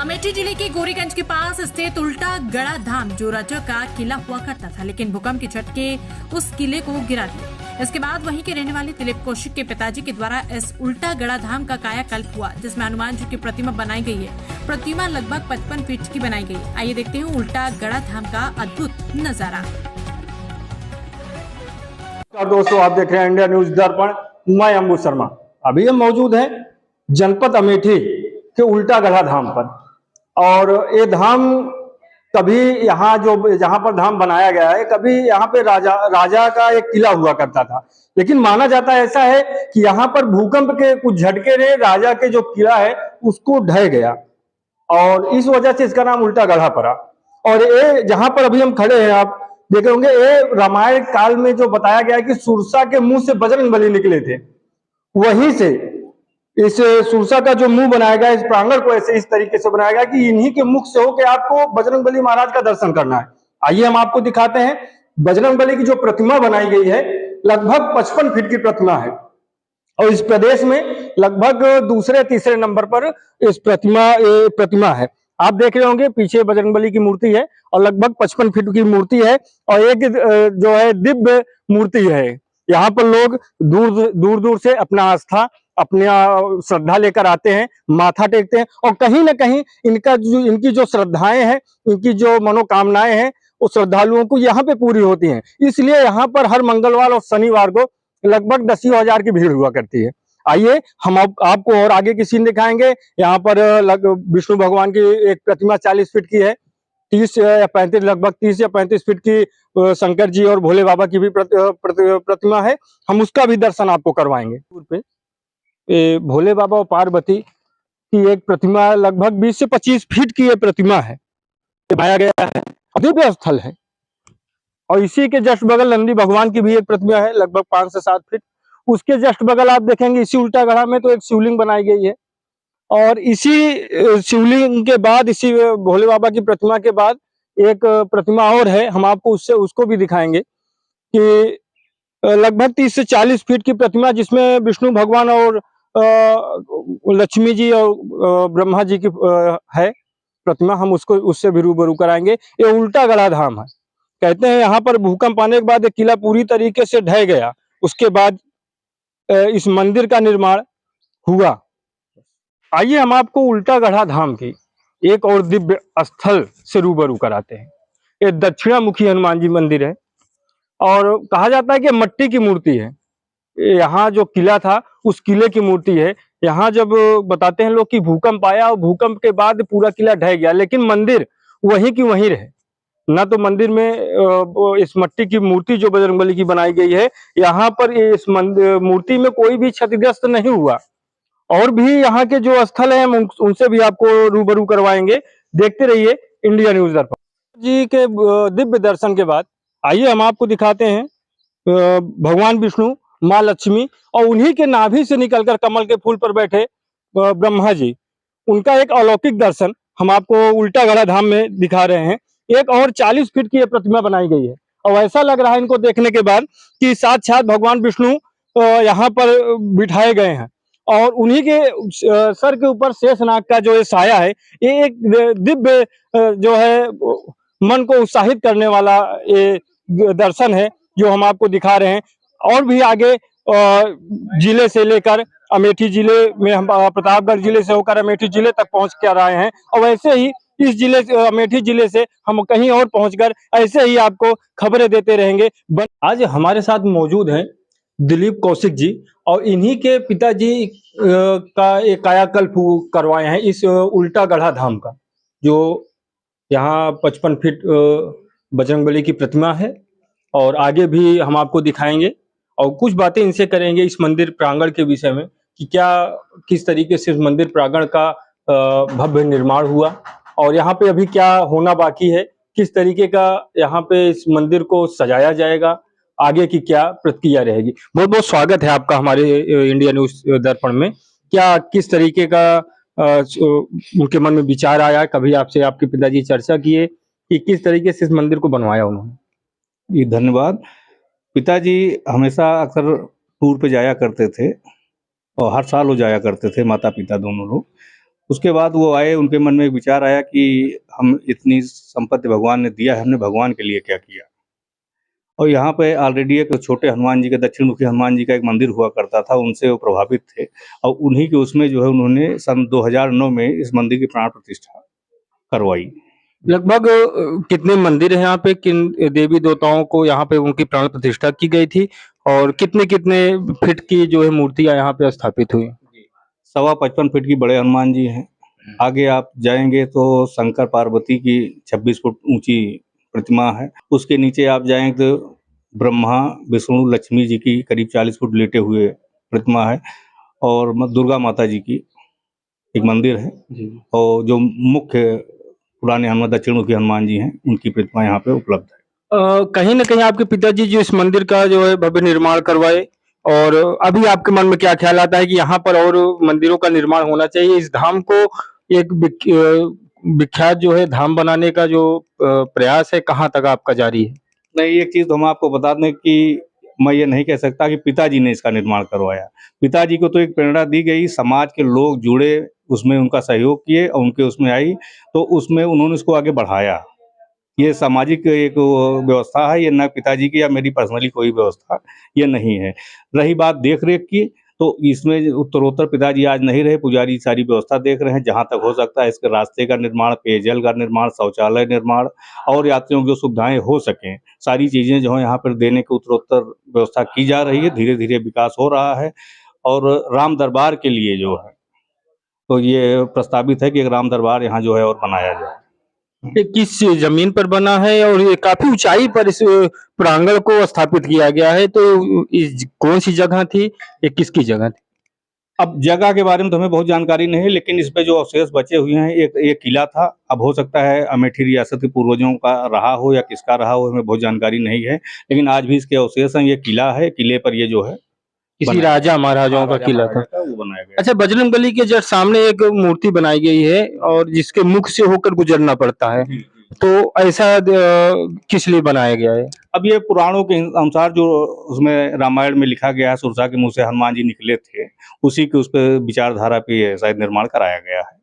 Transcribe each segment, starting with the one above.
अमेठी जिले के गोरीगंज के पास स्थित उल्टा गड़ा धाम जो राजा का किला हुआ करता था, लेकिन भूकंप के झटके उस किले को गिरा दिए। इसके बाद वहीं के रहने वाले दिलीप कौशिक के पिताजी के द्वारा इस उल्टा गड़ा धाम का कायाकल्प हुआ, जिसमें हनुमान जी की प्रतिमा बनाई गई है। प्रतिमा लगभग 55 फीट की बनाई गई। आइए देखते हैं उल्टा गड़ा धाम का अद्भुत नजारा। दोस्तों, आप देख रहे हैं इंडिया न्यूज दर्पण। मैं अंबु शर्मा। अभी हम मौजूद हैं जनपद अमेठी के उल्टा गड़ा धाम पर, और ये धाम कभी जहाँ पर धाम बनाया गया है, कभी यहाँ पे राजा का एक किला हुआ करता था। लेकिन माना जाता ऐसा है कि यहाँ पर भूकंप के कुछ झटके ने राजा के जो किला है उसको ढह गया, और इस वजह से इसका नाम उल्टा गड़ा पड़ा। और ये जहाँ पर अभी हम खड़े हैं, आप देखे होंगे, ये रामायण काल में जो बताया गया है कि सुरसा के मुंह से बजरंगबली निकले थे, वहीं से इस सुरसा का जो मुंह बनाया गया, इस प्रांगण को ऐसे इस तरीके से बनाया गया कि इन्हीं के मुख से होकर आपको बजरंगबली महाराज का दर्शन करना है। आइए हम आपको दिखाते हैं। बजरंगबली की जो प्रतिमा बनाई गई है, लगभग 55 फीट की प्रतिमा है, और इस प्रदेश में लगभग दूसरे तीसरे नंबर पर इस प्रतिमा है। आप देख रहे होंगे पीछे बजरंगबली की मूर्ति है, और लगभग 55 फीट की मूर्ति है, और एक जो है दिव्य मूर्ति है। यहाँ पर लोग दूर दूर से अपना आस्था, अपने श्रद्धा लेकर आते हैं, माथा टेकते हैं, और कहीं ना कहीं इनकी जो श्रद्धाएं हैं, इनकी जो मनोकामनाएं हैं, वो श्रद्धालुओं को यहाँ पे पूरी होती हैं। इसलिए यहाँ पर हर मंगलवार और शनिवार को लगभग 10,000 की भीड़ हुआ करती है। आइए हम आपको और आगे की सीन दिखाएंगे। यहाँ पर विष्णु भगवान की एक प्रतिमा 40 फीट की है, 30 या 35, लगभग 30 या 35 फीट की शंकर जी और भोले बाबा की भी प्रतिमा है। हम उसका भी दर्शन आपको करवाएंगे। पे भोले बाबा और पार्वती की एक प्रतिमा लगभग 20 से 25 फीट की ये प्रतिमा है, बनाया गया है, दिव्य स्थल है। और इसी के जस्ट बगल नंदी भगवान की भी एक प्रतिमा है, लगभग 5 से 7 फीट। उसके जस्ट बगल आप देखेंगे इसी उल्टा गड़ा में तो एक शिवलिंग बनाई गई है, और इसी शिवलिंग के बाद, इसी भोले बाबा की प्रतिमा के बाद एक प्रतिमा और है, हम आपको उसको भी दिखाएंगे कि लगभग 30 से 40 फीट की प्रतिमा, जिसमें विष्णु भगवान और लक्ष्मी जी और ब्रह्मा जी की है प्रतिमा। हम उससे भी रूबरू कराएंगे। ये उल्टा गड़ा धाम है। कहते हैं यहाँ पर भूकंप आने के बाद किला पूरी तरीके से ढह गया, उसके बाद इस मंदिर का निर्माण हुआ। आइए हम आपको उल्टा गड़ा धाम की एक और दिव्य स्थल से रूबरू कराते हैं। ये दक्षिणामुखी हनुमान जी मंदिर है, और कहा जाता है कि मट्टी की मूर्ति है। यहाँ जो किला था उस किले की मूर्ति है। यहाँ जब बताते हैं लोग कि भूकंप आया, और भूकंप के बाद पूरा किला ढह गया, लेकिन मंदिर वहीं की वहीं रहे। ना तो मंदिर में इस मट्टी की मूर्ति जो बजरंगबली की बनाई गई है, यहाँ पर इस मूर्ति में कोई भी क्षतिग्रस्त नहीं हुआ। और भी यहाँ के जो स्थल हैं उनसे भी आपको रूबरू करवाएंगे। देखते रहिए इंडिया न्यूज दर्पण। जी के दिव्य दर्शन के बाद आइए हम आपको दिखाते हैं भगवान विष्णु, माँ लक्ष्मी, और उन्हीं के नाभि से निकलकर कमल के फूल पर बैठे ब्रह्मा जी, उनका एक अलौकिक दर्शन हम आपको उल्टा गड़ा धाम में दिखा रहे हैं। एक और 40 फीट की ये प्रतिमा बनाई गई है, और ऐसा लग रहा है इनको देखने के बाद कि साक्षात भगवान विष्णु यहाँ पर बिठाए गए हैं, और उन्हीं के सर के ऊपर शेषनाग का जो ये साया है, ये एक दिव्य जो है मन को उत्साहित करने वाला ये दर्शन है जो हम आपको दिखा रहे हैं। और भी आगे जिले से लेकर अमेठी जिले में, हम प्रतापगढ़ जिले से होकर अमेठी जिले तक पहुंच कर आए हैं, और वैसे ही इस जिले से, अमेठी जिले से हम कहीं और पहुंचकर ऐसे ही आपको खबरें देते रहेंगे। आज हमारे साथ मौजूद हैं दिलीप कौशिक जी, और इन्हीं के पिताजी का एक कायाकल्प करवाए हैं इस उल्टा गड़ा धाम का, जो यहाँ 55 फीट बजरंगबली की प्रतिमा है। और आगे भी हम आपको दिखाएंगे और कुछ बातें इनसे करेंगे इस मंदिर प्रांगण के विषय में, कि किस तरीके से इस मंदिर प्रांगण का भव्य निर्माण हुआ, और यहाँ पे अभी क्या होना बाकी है, किस तरीके का यहाँ पे इस मंदिर को सजाया जाएगा, आगे की क्या प्रक्रिया रहेगी। बहुत बहुत स्वागत है आपका हमारे इंडिया न्यूज दर्पण में। क्या किस तरीके का उनके मन में विचार आया, कभी आपसे आपके पिताजी चर्चा किए कि किस तरीके से इस मंदिर को बनवाया उन्होंने? जी धन्यवाद। पिताजी हमेशा अक्सर टूर पे जाया करते थे, और हर साल वो जाया करते थे, माता पिता दोनों लोग। उसके बाद वो आए, उनके मन में एक विचार आया कि हम इतनी संपत्ति भगवान ने दिया है, हमने भगवान के लिए क्या किया। और यहाँ पे ऑलरेडी एक छोटे हनुमान जी का, दक्षिण मुखी हनुमान जी का एक मंदिर हुआ करता था, उनसे वो प्रभावित थे और उन्हीं के उसमें जो है उन्होंने सन 2009 में इस मंदिर की प्राण प्रतिष्ठा करवाई। लगभग कितने मंदिर हैं यहाँ पे, किन देवी देवताओं को यहाँ पे उनकी प्राण प्रतिष्ठा की गई थी और कितने कितने फीट की जो है मूर्तियां यहाँ पे स्थापित हुई? 55 फीट की बड़े हनुमान जी हैं। आगे आप जाएंगे तो शंकर पार्वती की 26 फुट ऊंची प्रतिमा है। उसके नीचे आप जाएंगे तो ब्रह्मा विष्णु लक्ष्मी जी की करीब 40 फुट लेटे हुए प्रतिमा है और दुर्गा माता जी की एक मंदिर है और जो मुख्य पुराने हनुमान दक्षिण मुखी हनुमान जी हैं उनकी प्रतिमा यहाँ पे उपलब्ध है। कहीं ना कहीं आपके पिताजी जो इस मंदिर का जो है भव्य निर्माण करवाए और अभी आपके मन में क्या ख्याल आता है कि यहाँ पर और मंदिरों का निर्माण होना चाहिए, इस धाम को एक विख्यात जो है धाम बनाने का जो प्रयास है कहाँ तक आपका जारी है? नहीं, एक चीज तो हम आपको बता दें कि मैं ये नहीं कह सकता कि पिताजी ने इसका निर्माण करवाया। पिताजी को तो एक प्रेरणा दी गई, समाज के लोग जुड़े, उसमें उनका सहयोग किए और उनके उसमें आई तो उसमें उन्होंने इसको आगे बढ़ाया। ये सामाजिक एक व्यवस्था है, ये ना पिताजी की या मेरी पर्सनली कोई व्यवस्था ये नहीं है। रही बात देख रेख की तो इसमें उत्तरोत्तर पिताजी आज नहीं रहे, पुजारी सारी व्यवस्था देख रहे हैं। जहाँ तक हो सकता है इसके रास्ते का निर्माण, पेयजल का निर्माण, शौचालय निर्माण और यात्रियों की जो सुविधाएं हो सकें, सारी चीज़ें जो है यहाँ पर देने की उत्तरोत्तर व्यवस्था की जा रही है। धीरे धीरे विकास हो रहा है और राम दरबार के लिए जो है तो ये प्रस्तावित है कि एक राम दरबार यहाँ जो है और बनाया जाए। ये किस जमीन पर बना है और ये काफी ऊंचाई पर इस प्रांगण को स्थापित किया गया है, तो इस कौन सी जगह थी, ये किसकी जगह थी? अब जगह के बारे में तो हमें बहुत जानकारी नहीं है, लेकिन इस पे जो अवशेष बचे हुए हैं, एक किला था। अब हो सकता है अमेठी रियासत के पूर्वजों का रहा हो या किसका रहा हो, हमें बहुत जानकारी नहीं है, लेकिन आज भी इसके अवशेष हैं। ये किला है, किले पर ये जो है किसी राजा महाराजाओं का किला था। वो बनाया गया। अच्छा, बजरंगबली के जस्ट सामने एक मूर्ति बनाई गई है और जिसके मुख से होकर गुजरना पड़ता है, तो ऐसा किस लिए बनाया गया है? अब ये पुराणों के अनुसार जो उसमें रामायण में लिखा गया है, सुरसा के मुंह से हनुमान जी निकले थे, उसी के उस पर विचारधारा पे शायद निर्माण कराया गया है।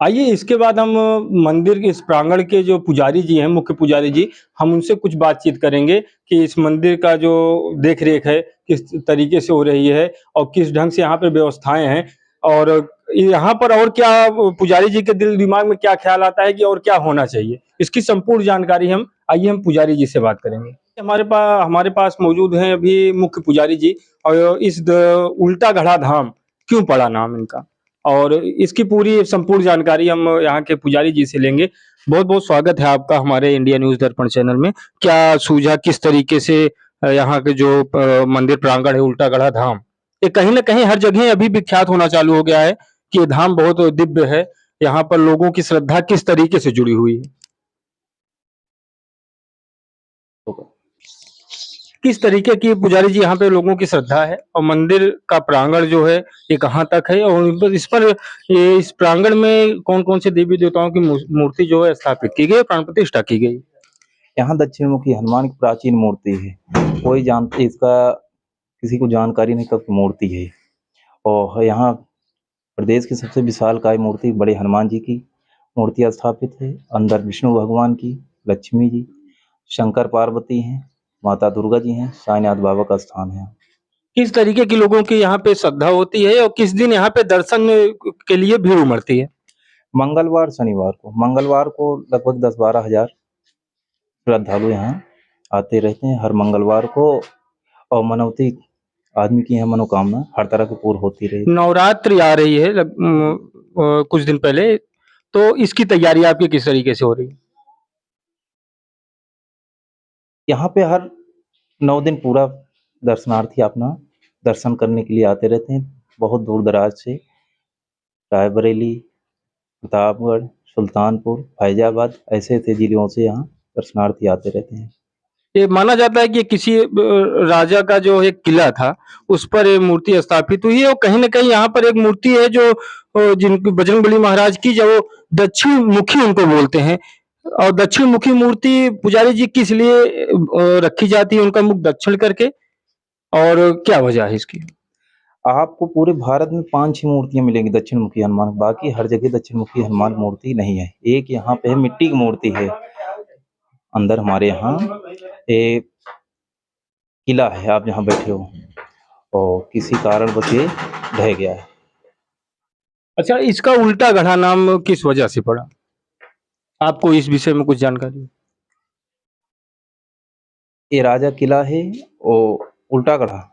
आइए इसके बाद हम मंदिर के इस प्रांगण के जो पुजारी जी हैं, मुख्य पुजारी जी, हम उनसे कुछ बातचीत करेंगे कि इस मंदिर का जो देख रेख है किस तरीके से हो रही है और किस ढंग से यहाँ पे व्यवस्थाएं हैं और यहाँ पर और क्या पुजारी जी के दिल दिमाग में क्या ख्याल आता है कि और क्या होना चाहिए, इसकी संपूर्ण जानकारी हम पुजारी जी से बात करेंगे। हमारे पास मौजूद हैं अभी मुख्य पुजारी जी और इस उल्टा घड़ा धाम क्यों पड़ा नाम इनका और इसकी पूरी संपूर्ण जानकारी हम यहाँ के पुजारी जी से लेंगे। बहुत बहुत स्वागत है आपका हमारे इंडिया न्यूज दर्पण चैनल में। क्या सूझा किस तरीके से यहाँ के जो मंदिर प्रांगण है उल्टा गढ़ा धाम, ये कहीं ना कहीं हर जगह अभी विख्यात होना चालू हो गया है कि ये धाम बहुत दिव्य है, यहाँ पर लोगों की श्रद्धा किस तरीके से जुड़ी हुई है? किस तरीके की पुजारी जी यहाँ पे लोगों की श्रद्धा है और मंदिर का प्रांगण जो है ये कहाँ तक है और इस प्रांगण में कौन कौन से देवी देवताओं की मूर्ति जो है स्थापित की गई, प्राण प्रतिष्ठा की गई? यहाँ दक्षिण मुखी हनुमान की प्राचीन मूर्ति है, कोई जानते इसका किसी को जानकारी नहीं कब की मूर्ति है। और यहाँ प्रदेश की सबसे विशालकाय मूर्ति बड़े हनुमान जी की मूर्ति स्थापित है। अंदर विष्णु भगवान की, लक्ष्मी जी, शंकर पार्वती हैं, माता दुर्गा जी हैं, साईनाथ बाबा का स्थान है। किस तरीके की लोगों की यहाँ पे श्रद्धा होती है और किस दिन यहाँ पे दर्शन के लिए भीड़ उमड़ती है? मंगलवार मंगलवार को लगभग 10-12 हजार श्रद्धालु यहाँ आते रहते हैं हर मंगलवार को और मनौती आदमी की यहाँ मनोकामना हर तरह की पूर्ण होती रही। नवरात्रि आ रही है कुछ दिन पहले, तो इसकी तैयारी आपकी किस तरीके से हो रही है? यहाँ पे हर 9 दिन पूरा दर्शनार्थी अपना दर्शन करने के लिए आते रहते हैं। बहुत दूर दराज से रायबरेली, प्रतापगढ़, सुल्तानपुर, फैजाबाद ऐसे जिलों से यहाँ दर्शनार्थी आते रहते हैं। ये माना जाता है कि किसी राजा का जो एक किला था उस पर ये मूर्ति स्थापित हुई है और कहीं ना कहीं यहाँ पर एक मूर्ति है जो जिनकी बजरंगबली महाराज की, जो दक्षिण मुखी उनको बोलते हैं और दक्षिण मुखी मूर्ति पुजारी जी किस लिए रखी जाती है, उनका मुख दक्षिण करके, और क्या वजह है इसकी? आपको पूरे भारत में 5-6 मूर्तियां मिलेंगी दक्षिण मुखी हनुमान, बाकी हर जगह दक्षिण मुखी हनुमान मूर्ति नहीं है। एक यहाँ पे है, मिट्टी की मूर्ति है अंदर हमारे यहाँ। एक किला है, आप जहाँ बैठे हो, और किसी कारणवश ये ढह गया है। अच्छा, इसका उल्टा गढ़ा नाम किस वजह से पड़ा? आपको इस विषय में कुछ जानकारी है? ये राजा किला है और उल्टा गढ़ा।